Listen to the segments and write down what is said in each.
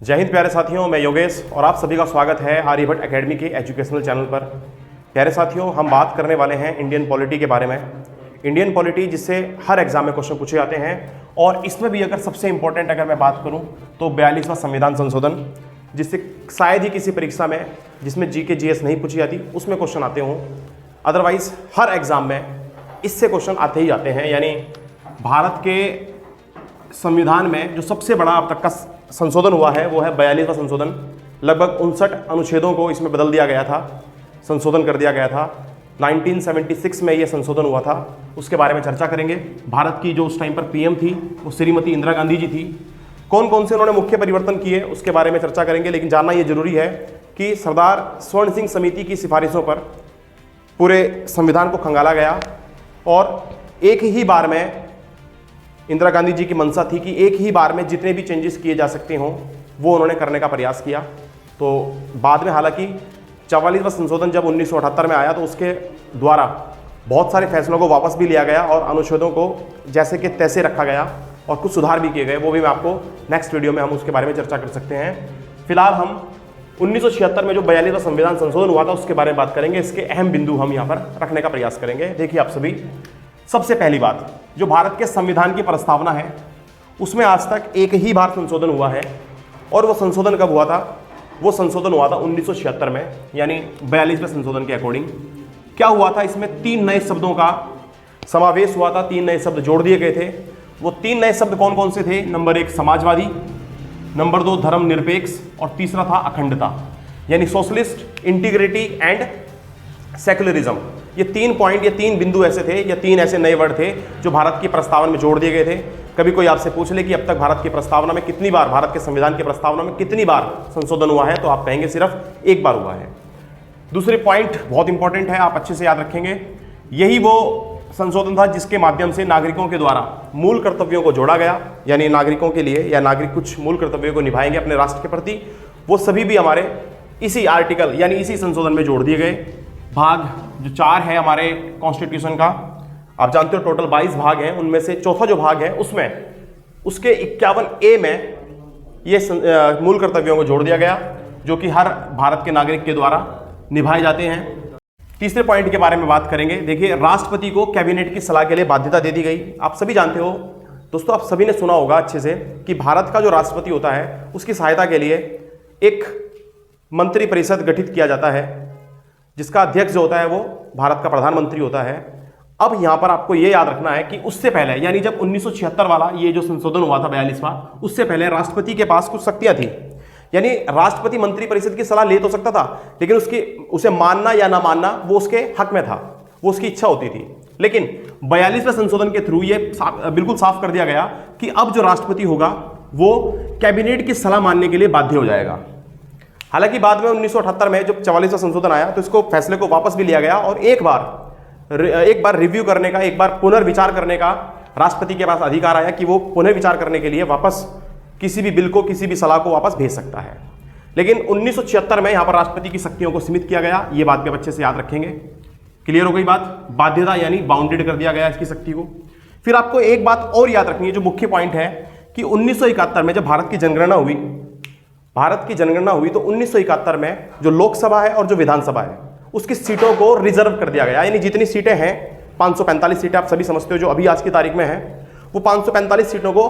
जय हिंद प्यारे साथियों, मैं योगेश और आप सभी का स्वागत है आर्यभट्ट एकेडमी के एजुकेशनल चैनल पर। प्यारे साथियों, हम बात करने वाले हैं इंडियन पॉलिटी के बारे में। इंडियन पॉलिटी जिससे हर एग्जाम में क्वेश्चन पूछे जाते हैं और इसमें भी अगर सबसे इंपॉर्टेंट अगर मैं बात करूं तो 42वां संविधान संशोधन, जिससे शायद ही किसी परीक्षा में जिसमें जीके जीएस नहीं पूछी जाती उसमें क्वेश्चन आते हों। अदरवाइज हर एग्जाम में इससे क्वेश्चन आते ही आते हैं। यानी भारत के संविधान में जो सबसे बड़ा अब तक का संशोधन हुआ है वो है 42वां संशोधन। लगभग 59 अनुच्छेदों को इसमें बदल दिया गया था, संशोधन कर दिया गया था। 1976 में ये संशोधन हुआ था, उसके बारे में चर्चा करेंगे। भारत की जो उस टाइम पर पीएम थी वो श्रीमती इंदिरा गांधी जी थी। कौन कौन से उन्होंने मुख्य परिवर्तन किए उसके बारे में चर्चा करेंगे। लेकिन जानना ये जरूरी है कि सरदार स्वर्ण सिंह समिति की सिफारिशों पर पूरे संविधान को खंगाला गया और एक ही बार में इंदिरा गांधी जी की मंशा थी कि एक ही बार में जितने भी चेंजेस किए जा सकते हों वो उन्होंने करने का प्रयास किया। तो बाद में हालांकि 44वां संशोधन जब 1978 में आया तो उसके द्वारा बहुत सारे फैसलों को वापस भी लिया गया और अनुच्छेदों को जैसे कि तैसे रखा गया और कुछ सुधार भी किए गए। वो भी मैं आपको नेक्स्ट वीडियो में हम उसके बारे में चर्चा कर सकते हैं। फिलहाल हम 1976 में जो 42वां संविधान संशोधन हुआ था उसके बारे में बात करेंगे। इसके अहम बिंदु हम यहाँ पर रखने का प्रयास करेंगे। देखिए आप सभी, सबसे पहली बात, जो भारत के संविधान की प्रस्तावना है उसमें आज तक एक ही बार संशोधन हुआ है और वो संशोधन कब हुआ था? वो संशोधन हुआ था 1976 में, यानी 42वें संशोधन के अकॉर्डिंग। क्या हुआ था? इसमें 3 नए शब्दों का समावेश हुआ था, 3 नए शब्द जोड़ दिए गए थे। वो 3 नए शब्द कौन कौन से थे? नंबर 1 समाजवादी, नंबर 2 धर्मनिरपेक्ष और तीसरा था अखंडता, यानी सोशलिस्ट, इंटीग्रिटी एंड सेक्युलरिज्म। ये 3 पॉइंट, ये 3 बिंदु ऐसे थे, ये 3 ऐसे नए वर्ड थे जो भारत की प्रस्तावना में जोड़ दिए गए थे। कभी कोई आपसे पूछ ले कि अब तक भारत की प्रस्तावना में कितनी बार, भारत के संविधान की प्रस्तावना में कितनी बार संशोधन हुआ है, तो आप कहेंगे सिर्फ एक बार हुआ है। दूसरी पॉइंट बहुत इंपॉर्टेंट है, आप अच्छे से याद रखेंगे। यही वो संशोधन था जिसके माध्यम से नागरिकों के द्वारा मूल कर्तव्यों को जोड़ा गया, यानी नागरिकों के लिए या नागरिक कुछ मूल कर्तव्यों को निभाएंगे अपने राष्ट्र के प्रति, वो सभी भी हमारे इसी आर्टिकल यानी इसी संशोधन में जोड़ दिए गए। भाग जो 4 है हमारे कॉन्स्टिट्यूशन का, आप जानते हो टोटल 22 भाग हैं, उनमें से चौथा जो भाग है उसमें उसके 51A में ये मूल कर्तव्यों को जोड़ दिया गया जो कि हर भारत के नागरिक के द्वारा निभाए जाते हैं। तीसरे पॉइंट के बारे में बात करेंगे। देखिए, राष्ट्रपति को कैबिनेट की सलाह के लिए बाध्यता दे दी गई। आप सभी जानते हो दोस्तों, आप सभी ने सुना होगा अच्छे से कि भारत का जो राष्ट्रपति होता है उसकी सहायता के लिए एक मंत्री परिषद गठित किया जाता है जिसका अध्यक्ष जो होता है वो भारत का प्रधानमंत्री होता है। अब यहां पर आपको यह याद रखना है कि उससे पहले, यानी जब 1976 वाला ये जो संशोधन हुआ था 42वां, उससे पहले राष्ट्रपति के पास कुछ शक्तियां थी। यानी राष्ट्रपति मंत्री परिषद की सलाह ले तो सकता था, लेकिन उसे मानना या ना मानना वो उसके हक में था, वो उसकी इच्छा होती थी। लेकिन 42वें संशोधन के थ्रू ये बिल्कुल साफ कर दिया गया कि अब जो राष्ट्रपति होगा वो कैबिनेट की सलाह मानने के लिए बाध्य हो जाएगा। हालांकि बाद में 1978 में जब 44वां संशोधन आया तो इसको फैसले को वापस भी लिया गया और एक बार रिव्यू करने का, एक बार पुनर्विचार करने का राष्ट्रपति के पास अधिकार आया कि वो पुनर्विचार करने के लिए वापस किसी भी बिल को, किसी भी सलाह को वापस भेज सकता है। लेकिन 1976 में यहां पर राष्ट्रपति की शक्तियों को सीमित किया गया। ये बात भी अच्छे से याद रखेंगे। क्लियर हो गई बात? बाध्यता यानी बाउंडेड कर दिया गया इसकी शक्ति को। फिर आपको एक बात और याद रखनी है जो मुख्य पॉइंट है कि 1971 में जब भारत की जनगणना हुई तो 1971 में जो लोकसभा है और जो विधानसभा है उसकी सीटों को रिजर्व कर दिया गया। यानी जितनी सीटें हैं, 545 सीटें आप सभी समझते हो जो अभी आज की तारीख में है, वो 545 सीटों को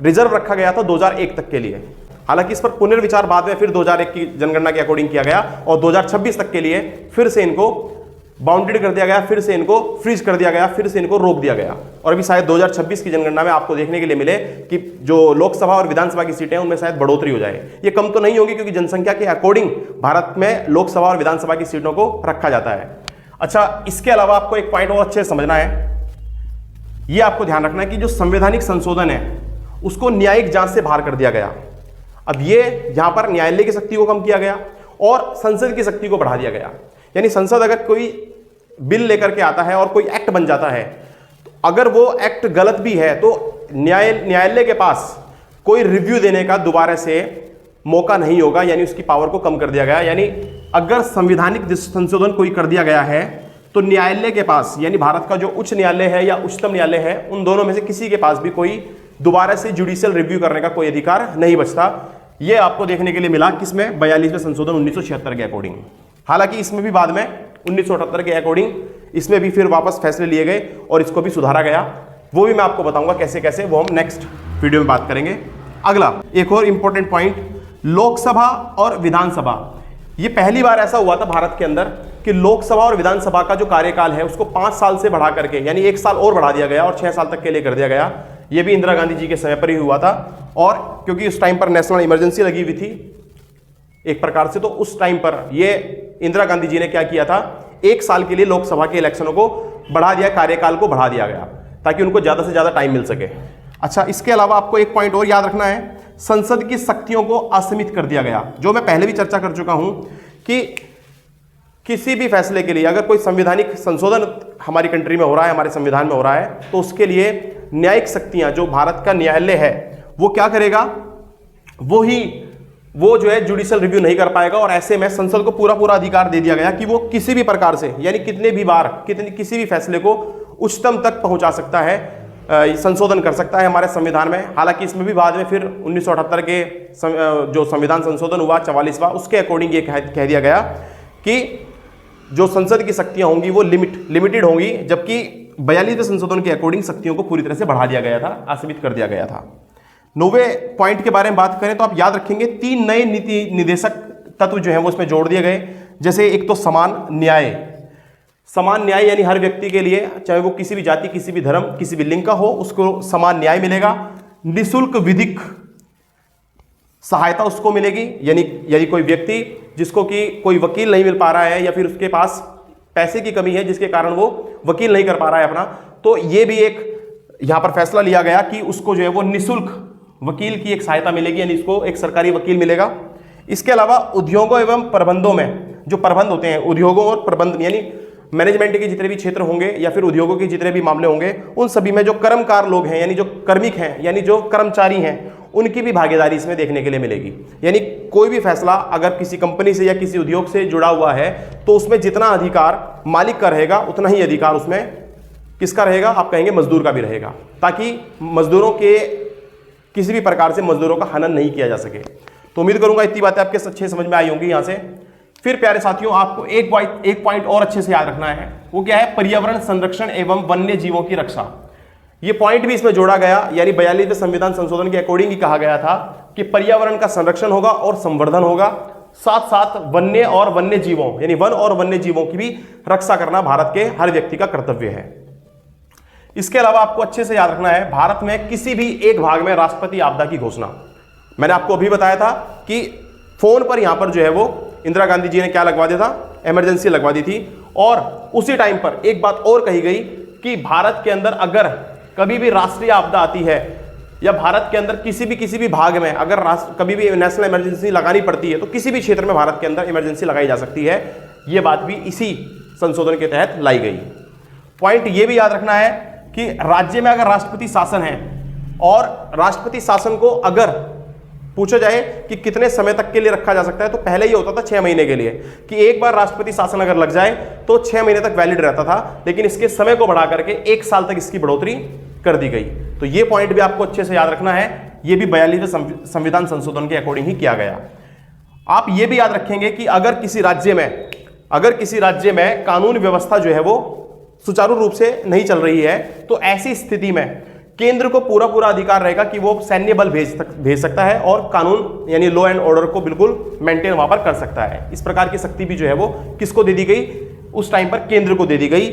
रिजर्व रखा गया था 2001 तक के लिए। हालांकि इस पर पुनर्विचार बाद में फिर 2001 की जनगणना के अकॉर्डिंग किया गया और 2026 तक के लिए फिर से इनको बाउंडेड कर दिया गया, फिर से इनको फ्रीज कर दिया गया, फिर से इनको रोक दिया गया। और अभी शायद 2026 की जनगणना में आपको देखने के लिए मिले कि जो लोकसभा और विधानसभा की सीटें हैं उनमें शायद बढ़ोतरी हो जाए। ये कम तो नहीं होगी क्योंकि जनसंख्या के अकॉर्डिंग भारत में लोकसभा और विधानसभा की सीटों को रखा जाता है। अच्छा, इसके अलावा आपको एक पॉइंट और अच्छे से समझना है। ये आपको ध्यान रखना है कि जो संवैधानिक संशोधन है उसको न्यायिक जांच से बाहर कर दिया गया। अब ये यहां पर न्यायालय की शक्ति को कम किया गया और संसद की शक्ति को बढ़ा दिया गया। यानी संसद अगर कोई बिल लेकर के आता है और कोई एक्ट बन जाता है, तो अगर वो एक्ट गलत भी है तो न्यायालय के पास कोई रिव्यू देने का दोबारा से मौका नहीं होगा, यानी उसकी पावर को कम कर दिया गया। यानी अगर संवैधानिक संशोधन कोई कर दिया गया है तो न्यायालय के पास, यानी भारत का जो उच्च न्यायालय है या उच्चतम न्यायालय है, उन दोनों में से किसी के पास भी कोई दोबारा से जुडिशियल रिव्यू करने का कोई अधिकार नहीं बचता। ये आपको देखने के लिए मिला किसमें, 42वें संशोधन 1976 के अकॉर्डिंग। हालांकि इसमें भी बाद में 1978 के अकॉर्डिंग इसमें भी फिर वापस फैसले लिए गए और इसको भी सुधारा गया। वो भी मैं आपको बताऊंगा कैसे कैसे, वो हम नेक्स्ट वीडियो में बात करेंगे। अगला एक और इंपॉर्टेंट पॉइंट, लोकसभा और विधानसभा। ये पहली बार ऐसा हुआ था भारत के अंदर कि लोकसभा और विधानसभा का जो कार्यकाल है उसको 5 साल से बढ़ा करके, यानी 1 साल और बढ़ा दिया गया और 6 साल तक के लिए कर दिया गया। ये भी इंदिरा गांधी जी के समय पर ही हुआ था, और क्योंकि उस टाइम पर नेशनल इमरजेंसी लगी हुई थी एक प्रकार से, तो उस टाइम पर ये इंदिरा गांधी जी ने क्या किया था, 1 साल के लिए लोकसभा के इलेक्शनों को बढ़ा दिया, कार्यकाल को बढ़ा दिया गया ताकि उनको ज्यादा से ज्यादा टाइम मिल सके। अच्छा, इसके अलावा आपको एक पॉइंट और याद रखना है, संसद की शक्तियों को असीमित कर दिया गया। जो मैं पहले भी चर्चा कर चुका हूं कि किसी भी फैसले के लिए अगर कोई संवैधानिक संशोधन हमारी कंट्री में हो रहा है, हमारे संविधान में हो रहा है, तो उसके लिए न्यायिक शक्तियां, जो भारत का न्यायालय है, वो क्या करेगा, वो जो है जुडिशियल रिव्यू नहीं कर पाएगा। और ऐसे में संसद को पूरा पूरा अधिकार दे दिया गया कि वो किसी भी प्रकार से, यानी कितने भी बार किसी भी फैसले को उच्चतम तक पहुंचा सकता है, संशोधन कर सकता है हमारे संविधान में। हालांकि इसमें भी बाद में फिर 1978 के जो संविधान संशोधन हुआ 44वां, उसके अकॉर्डिंग ये कह दिया गया कि जो संसद की शक्तियां होंगी वो लिमिटेड होंगी, जबकि 42वें संशोधन के अकॉर्डिंग शक्तियों को पूरी तरह से बढ़ा दिया गया था, असीमित कर दिया गया था। 9वें पॉइंट के बारे में बात करें तो आप याद रखेंगे 3 नए नीति निदेशक तत्व जो है वो इसमें जोड़ दिए गए। जैसे एक तो समान न्याय, यानी हर व्यक्ति के लिए, चाहे वो किसी भी जाति, किसी भी धर्म, किसी भी लिंग का हो, उसको समान न्याय मिलेगा। निःशुल्क विधिक सहायता उसको मिलेगी, यानी कोई व्यक्ति जिसको कि कोई वकील नहीं मिल पा रहा है या फिर उसके पास पैसे की कमी है जिसके कारण वो वकील नहीं कर पा रहा है अपना, तो ये भी एक यहां पर फैसला लिया गया कि उसको जो है वो निःशुल्क वकील की एक सहायता मिलेगी, यानी इसको एक सरकारी वकील मिलेगा। इसके अलावा उद्योगों एवं प्रबंधों में जो प्रबंध होते हैं, उद्योगों और प्रबंध यानी मैनेजमेंट के जितने भी क्षेत्र होंगे या फिर उद्योगों के जितने भी मामले होंगे, उन सभी में जो कर्मकार लोग हैं, यानी जो कार्मिक हैं, यानी जो कर्मचारी हैं, उनकी भी भागीदारी इसमें देखने के लिए मिलेगी। यानी कोई भी फैसला अगर किसी कंपनी से या किसी उद्योग से जुड़ा हुआ है तो उसमें जितना अधिकार मालिक का रहेगा उतना ही अधिकार उसमें किसका रहेगा, आप कहेंगे मजदूर का भी रहेगा, ताकि मजदूरों के किसी भी प्रकार से मजदूरों का हनन नहीं किया जा सके। तो उम्मीद करूंगा इतनी बातें आपके अच्छे समझ में आई होंगी। यहां से फिर प्यारे साथियों, आपको एक पॉइंट और अच्छे से याद रखना है, वो क्या है, पर्यावरण संरक्षण एवं वन्य जीवों की रक्षा। ये पॉइंट भी इसमें जोड़ा गया, यानी 42वें संविधान संशोधन के अकॉर्डिंग ही कहा गया था कि पर्यावरण का संरक्षण होगा और संवर्धन होगा, साथ साथ वन्य और वन्य जीवों, यानी वन और वन्य जीवों की भी रक्षा करना भारत के हर व्यक्ति का कर्तव्य है। इसके अलावा आपको अच्छे से याद रखना है, भारत में किसी भी एक भाग में राष्ट्रपति आपदा की घोषणा, मैंने आपको अभी बताया था कि फोन पर यहां पर जो है वो इंदिरा गांधी जी ने क्या लगवा दिया था, इमरजेंसी लगवा दी थी। और उसी टाइम पर एक बात और कही गई कि भारत के अंदर अगर कभी भी राष्ट्रीय आपदा आती है या भारत के अंदर किसी भी भाग में अगर कभी भी नेशनल इमरजेंसी लगानी पड़ती है तो किसी भी क्षेत्र में भारत के अंदर इमरजेंसी लगाई जा सकती है। यह बात भी इसी संशोधन के तहत लाई गई। पॉइंट यह भी याद रखना है कि राज्य में अगर राष्ट्रपति शासन है और राष्ट्रपति शासन को अगर पूछा जाए कि कितने समय तक के लिए रखा जा सकता है, तो पहले ये होता था 6 महीने के लिए, कि एक बार राष्ट्रपति शासन अगर लग जाए तो 6 महीने तक वैलिड रहता था, लेकिन इसके समय को बढ़ा करके 1 साल तक इसकी बढ़ोतरी कर दी गई। तो ये पॉइंट भी आपको अच्छे से याद रखना है, ये भी 42वें संविधान संशोधन के अकॉर्डिंग ही किया गया। आप ये भी याद रखेंगे कि अगर किसी राज्य में कानून व्यवस्था जो है वो सुचारू रूप से नहीं चल रही है, तो ऐसी स्थिति में केंद्र को पूरा अधिकार रहेगा कि वो सैन्य बल भेज सकता है और कानून यानी लॉ एंड ऑर्डर को बिल्कुल मेंटेन वहां पर कर सकता है। इस प्रकार की शक्ति भी जो है वो किसको दे दी गई, उस टाइम पर केंद्र को दे दी गई।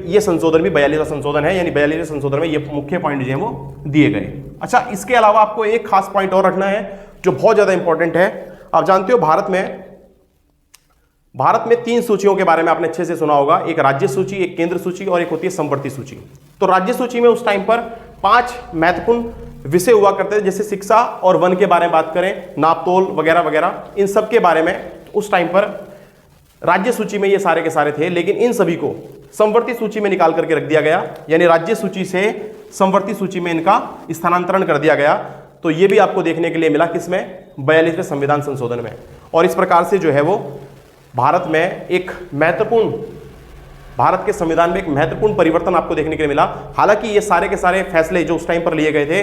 ये संशोधन भी 42वां संशोधन है, यानी 42वें संशोधन में ये मुख्य पॉइंट जो है वो दिए गए। अच्छा, इसके अलावा आपको एक खास पॉइंट और रखना है जो बहुत ज्यादा इंपॉर्टेंट है। आप जानते हो भारत में 3 सूचियों के बारे में आपने अच्छे से सुना होगा, एक राज्य सूची, एक केंद्र सूची और एक होती है समवर्ती सूची। तो राज्य सूची में उस टाइम पर 5 महत्वपूर्ण विषय हुआ करते थे, जैसे शिक्षा और वन के बारे में बात करें, नापतोल वगैरह वगैरह, इन सब के बारे में उस टाइम पर राज्य सूची में ये सारे के सारे थे। लेकिन इन सभी को समवर्ती सूची में निकाल करके रख दिया गया, यानी राज्य सूची से समवर्ती सूची में इनका स्थानांतरण कर दिया गया। तो ये भी आपको देखने के लिए मिला किसमें, 42वें संविधान संशोधन में। और इस प्रकार से जो है वो भारत के संविधान में एक महत्वपूर्ण परिवर्तन आपको देखने के लिए मिला। हालांकि ये सारे के सारे फैसले जो उस टाइम पर लिए गए थे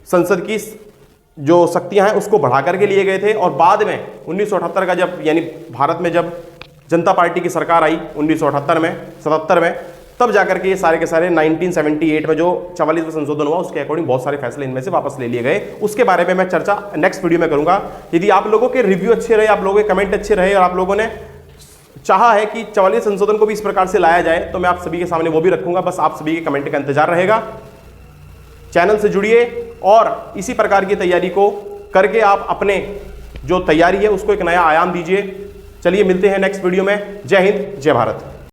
संसद की जो शक्तियां हैं उसको बढ़ा करके लिए गए थे। और बाद में 1978 का जब यानी भारत में जब जनता पार्टी की सरकार आई 1978 में 77 में, तब जाकर के ये सारे के सारे 1978 में जो 44वां संशोधन हुआ उसके अकॉर्डिंग बहुत सारे फैसले इनमें से वापस ले लिए गए। उसके बारे में मैं चर्चा नेक्स्ट वीडियो में करूंगा। यदि आप लोगों के रिव्यू अच्छे रहे, आप लोगों के कमेंट अच्छे रहे और आप लोगों ने चाहा है कि 44 संशोधन को भी इस प्रकार से लाया जाए, तो मैं आप सभी के सामने वो भी रखूंगा। बस आप सभी के कमेंट का इंतजार रहेगा। चैनल से जुड़िए और इसी प्रकार की तैयारी को करके आप अपने जो तैयारी है उसको एक नया आयाम दीजिए। चलिए मिलते हैं नेक्स्ट वीडियो में। जय हिंद, जय भारत।